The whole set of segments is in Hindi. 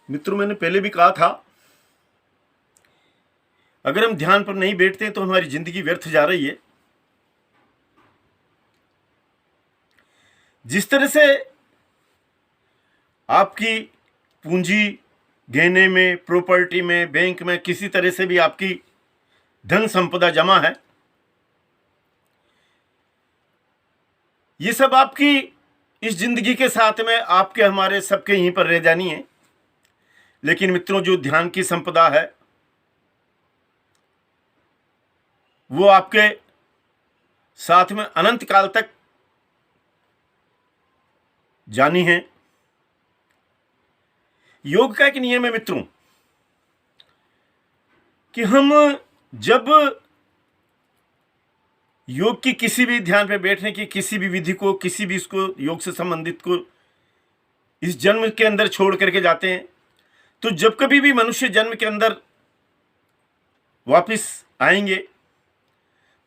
मित्रों, मैंने पहले भी कहा था, अगर हम ध्यान पर नहीं बैठते तो हमारी जिंदगी व्यर्थ जा रही है। जिस तरह से आपकी पूंजी गहने में, प्रॉपर्टी में, बैंक में, किसी तरह से भी आपकी धन संपदा जमा है, ये सब आपकी इस जिंदगी के साथ में आपके हमारे सबके यहीं पर रह जानी है। लेकिन मित्रों, जो ध्यान की संपदा है वो आपके साथ में अनंत काल तक जानी है। योग का एक नियम है मित्रों कि हम जब योग की किसी भी ध्यान पे बैठने की किसी भी विधि को, किसी भी इसको योग से संबंधित को इस जन्म के अंदर छोड़ करके जाते हैं, तो जब कभी भी मनुष्य जन्म के अंदर वापस आएंगे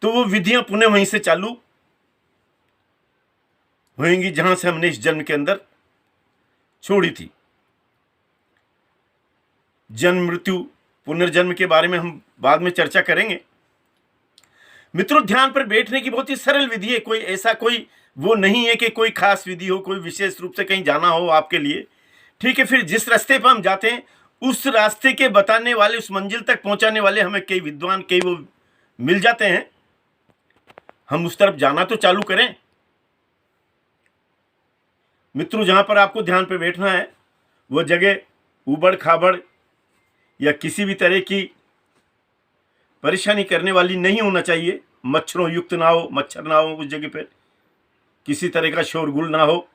तो वो विधियां पुनः वहीं से चालू होंगी जहां से हमने इस जन्म के अंदर छोड़ी थी। जन्म, मृत्यु, पुनर्जन्म के बारे में हम बाद में चर्चा करेंगे। मित्रों, ध्यान पर बैठने की बहुत ही सरल विधि है। कोई ऐसा कोई वो नहीं है कि कोई खास विधि हो, कोई विशेष रूप से कहीं जाना हो आपके लिए। ठीक है, फिर जिस रास्ते पर हम जाते हैं उस रास्ते के बताने वाले, उस मंजिल तक पहुंचाने वाले हमें कई विद्वान, कई वो मिल जाते हैं। हम उस तरफ जाना तो चालू करें। मित्रों, जहां पर आपको ध्यान पर बैठना है वो जगह उबड़ खाबड़ या किसी भी तरह की परेशानी करने वाली नहीं होना चाहिए। मच्छरों युक्त ना हो, मच्छर ना हो उस जगह पर, किसी तरह का शोरगुल ना हो,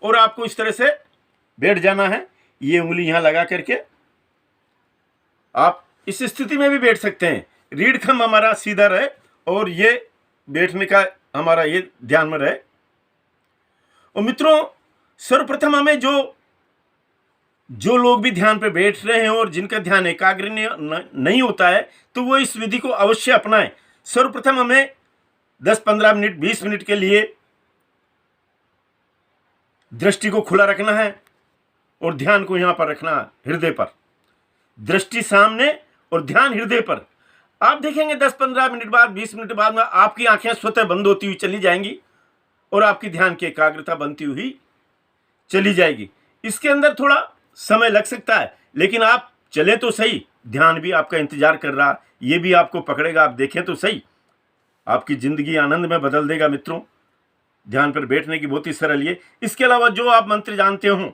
और आपको इस तरह से बैठ जाना है। ये उंगली यहां लगा करके आप इस स्थिति में भी बैठ सकते हैं। रीढ़ खंभ हमारा सीधा रहे और ये बैठने का हमारा ये ध्यान में रहे। और मित्रों, सर्वप्रथम हमें जो लोग भी ध्यान पे बैठ रहे हैं और जिनका ध्यान एकाग्र नहीं होता है तो वो इस विधि को अवश्य अपनाएं। सर्वप्रथम हमें 10-15 मिनट, 20 मिनट के लिए दृष्टि को खुला रखना है और ध्यान को यहां पर रखना है, हृदय पर। दृष्टि सामने और ध्यान हृदय पर। आप देखेंगे 10-15 मिनट बाद, 20 मिनट बाद में आपकी आंखें स्वतः बंद होती हुई चली जाएंगी और आपकी ध्यान की एकाग्रता बनती हुई चली जाएगी। इसके अंदर थोड़ा समय लग सकता है, लेकिन आप चले तो सही, ध्यान भी आपका इंतजार कर रहा, ये भी आपको पकड़ेगा। आप देखें तो सही, आपकी जिंदगी आनंद में बदल देगा। मित्रों, ध्यान पर बैठने की बहुत ही सरल ये। इसके अलावा जो आप मंत्र जानते हो,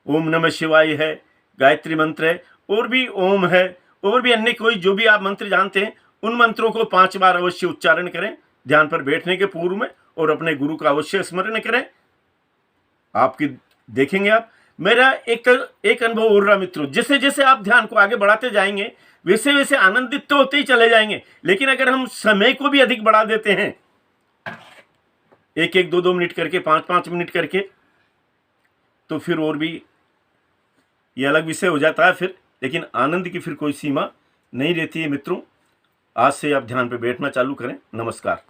ओम नमः शिवाय है, गायत्री मंत्र है, और भी ओम है, और भी अन्य कोई जो भी आप मंत्र जानते हैं, उन मंत्रों को 5 बार अवश्य उच्चारण करें ध्यान पर बैठने के पूर्व में, और अपने गुरु का अवश्य स्मरण करें। आपकी देखेंगे आप, मेरा एक अनुभव हो रहा मित्रों, जैसे जैसे आप ध्यान को आगे बढ़ाते जाएंगे वैसे वैसे आनंदित तो होते ही चले जाएंगे। लेकिन अगर हम समय को भी अधिक बढ़ा देते हैं, 1-1, 2-2 मिनट करके, 5-5 मिनट करके, तो फिर और भी ये अलग विषय हो जाता है फिर। लेकिन आनंद की फिर कोई सीमा नहीं रहती है। मित्रों, आज से आप ध्यान पे बैठना चालू करें। नमस्कार।